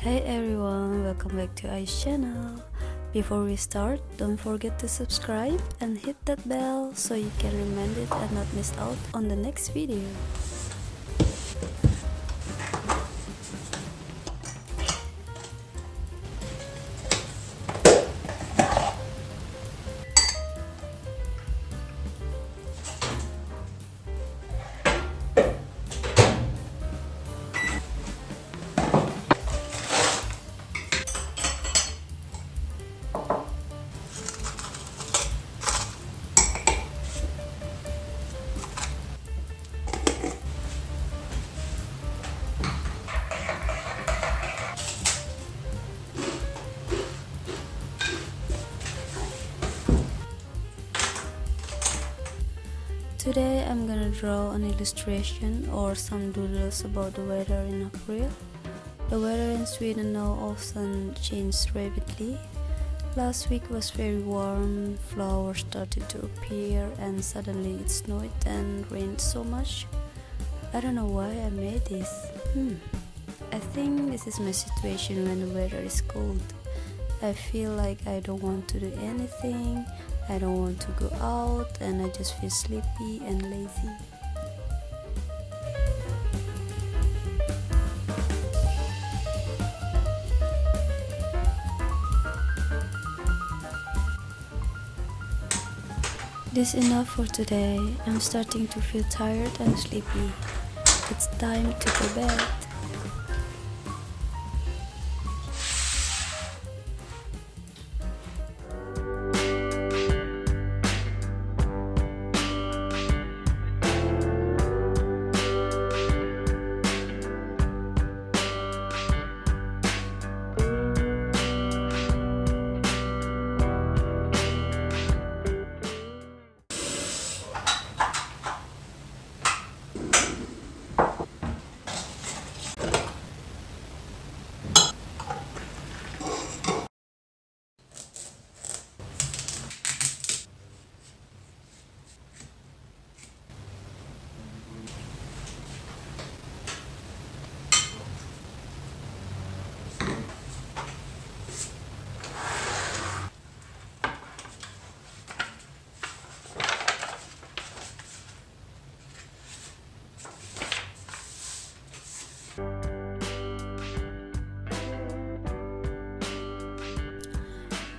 Hey everyone, welcome back to Ai's channel. Before we start, don't forget to subscribe and hit that bell so you can remind it and not miss out on the next video. Today I'm gonna draw an illustration or some doodles about the weather in April. The weather in Sweden now often changes rapidly. Last week was very warm, flowers started to appear and suddenly it snowed and rained so much. I don't know why I made this. I think this is my situation when the weather is cold. I feel like I don't want to do anything, I don't want to go out, and I just feel sleepy and lazy. This is enough for today. I'm starting to feel tired and sleepy. It's time to go bed.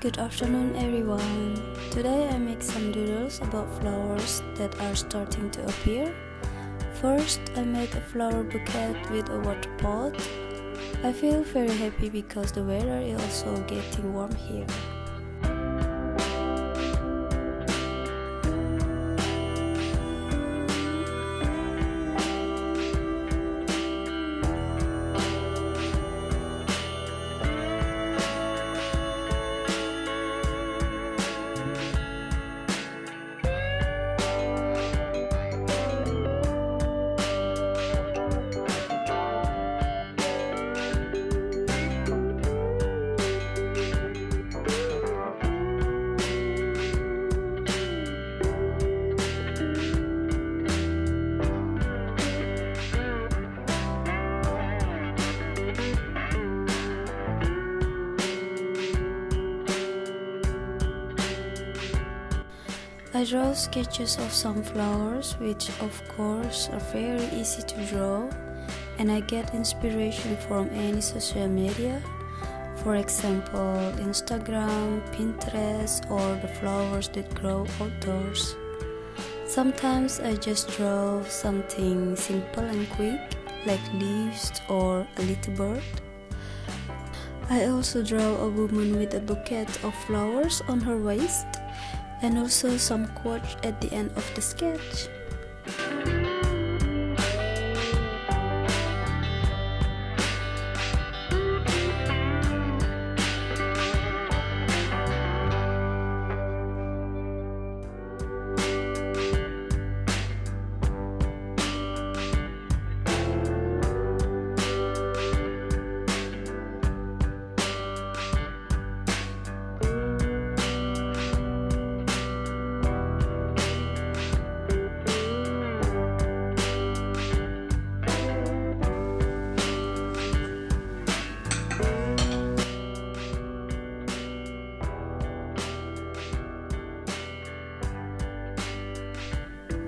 Good afternoon everyone. Today I make some doodles about flowers that are starting to appear. First, I made a flower bouquet with a water pot. I feel very happy because the weather is also getting warm here. I draw sketches of some flowers, which of course are very easy to draw, and I get inspiration from any social media, for example Instagram, Pinterest, or the flowers that grow outdoors. Sometimes I just draw something simple and quick, like leaves or a little bird. I also draw a woman with a bouquet of flowers on her waist, and also some quotes at the end of the sketch.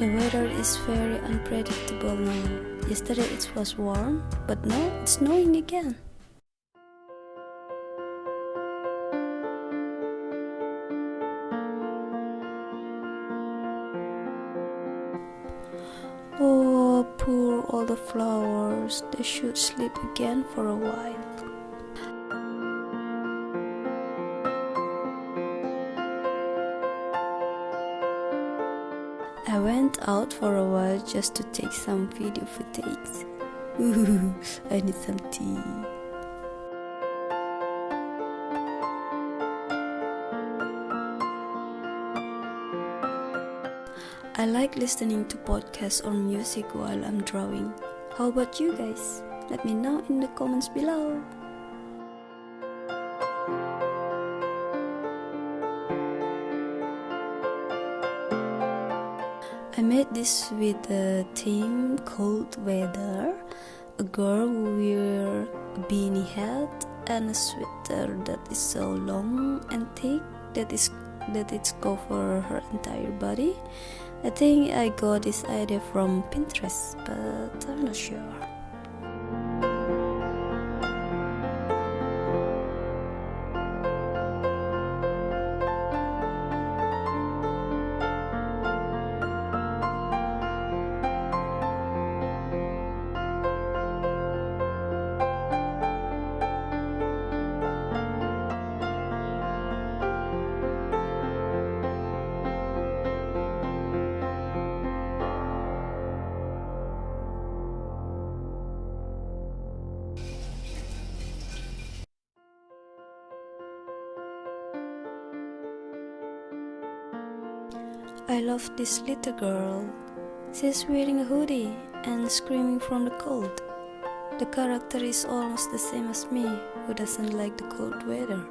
The weather is very unpredictable now. Yesterday it was warm, but now it's snowing again. Oh, poor all the flowers. They should sleep again for a while. I went out for a while just to take some video footage. Ooh, I need some tea. I like listening to podcasts or music while I'm drawing. How about you guys? Let me know in the comments below. I made this with a theme called Weather. A girl will wear a beanie hat and a sweater that is so long and thick that it's cover her entire body. I think I got this idea from Pinterest, but I'm not sure. I love this little girl. She's wearing a hoodie and screaming from the cold. The character is almost the same as me, who doesn't like the cold weather.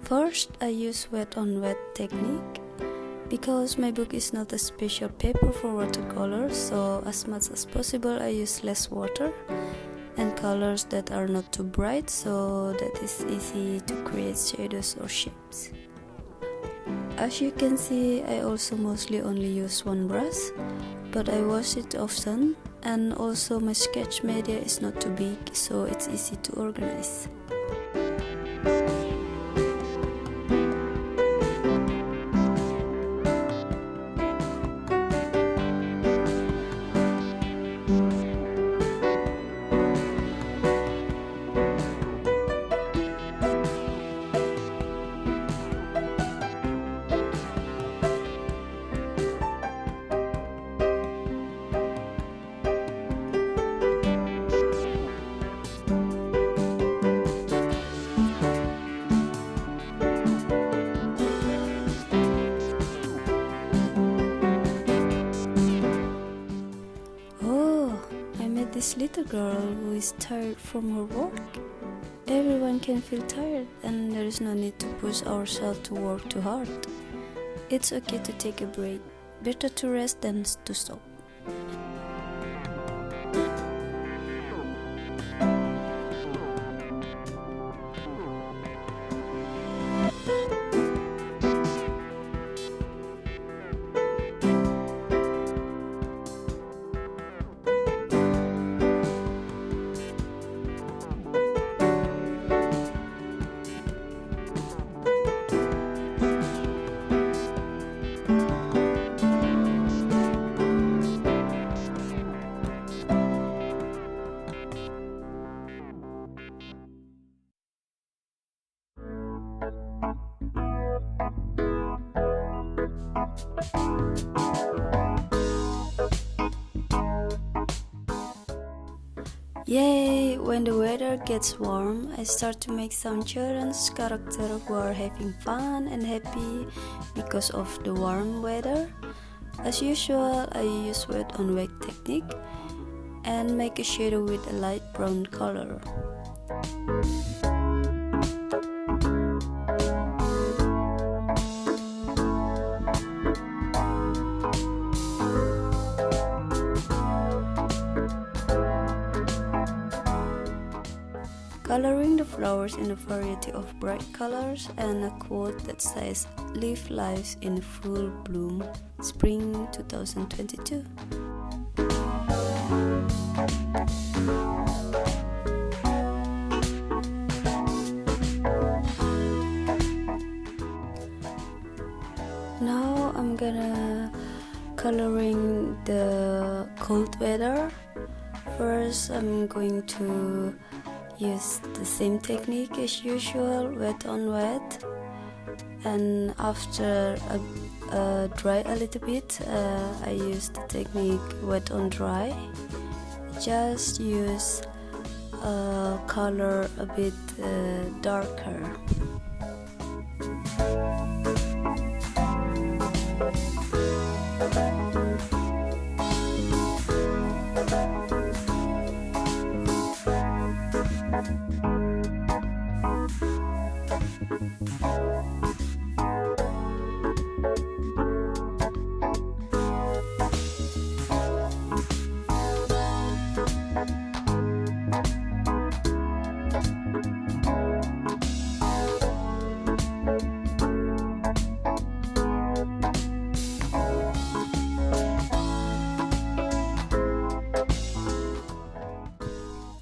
First, I use wet on wet technique because my book is not a special paper for watercolor, so as much as possible I use less water and colors that are not too bright, so that is easy to create shadows or shapes. As you can see, I also mostly only use one brush, but I wash it often, and also my sketch media is not too big, so it's easy to organize. This little girl who is tired from her work. Everyone can feel tired, and there is no need to push ourselves to work too hard. It's okay to take a break. Better to rest than to stop. Yay! When the weather gets warm, I start to make some children's characters who are having fun and happy because of the warm weather. As usual, I use wet on wet technique and make a shadow with a light brown color. Coloring the flowers in a variety of bright colors and a quote that says "Live life in full bloom, Spring 2022." Now I'm gonna coloring the cold weather. First I'm going to use the same technique as usual, wet on wet, and after dry a little bit, I use the technique wet on dry. Just use color a bit darker.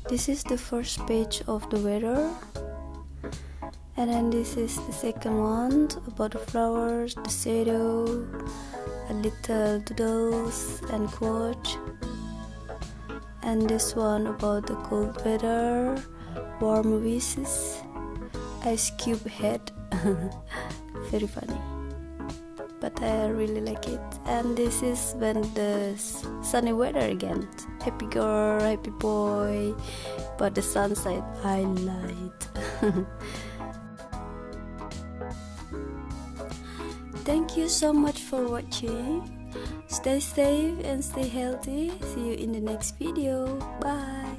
This is the first page of the weather, and then this is the second one about the flowers, the shadow, a little doodles and quote, and this one about the cold weather, warm wishes, ice cube head. Very funny, but I really like it. And this is when the sunny weather again. Happy girl, happy boy, but the sunset highlight. Thank you so much for watching. Stay safe and stay healthy. See you in the next video. Bye.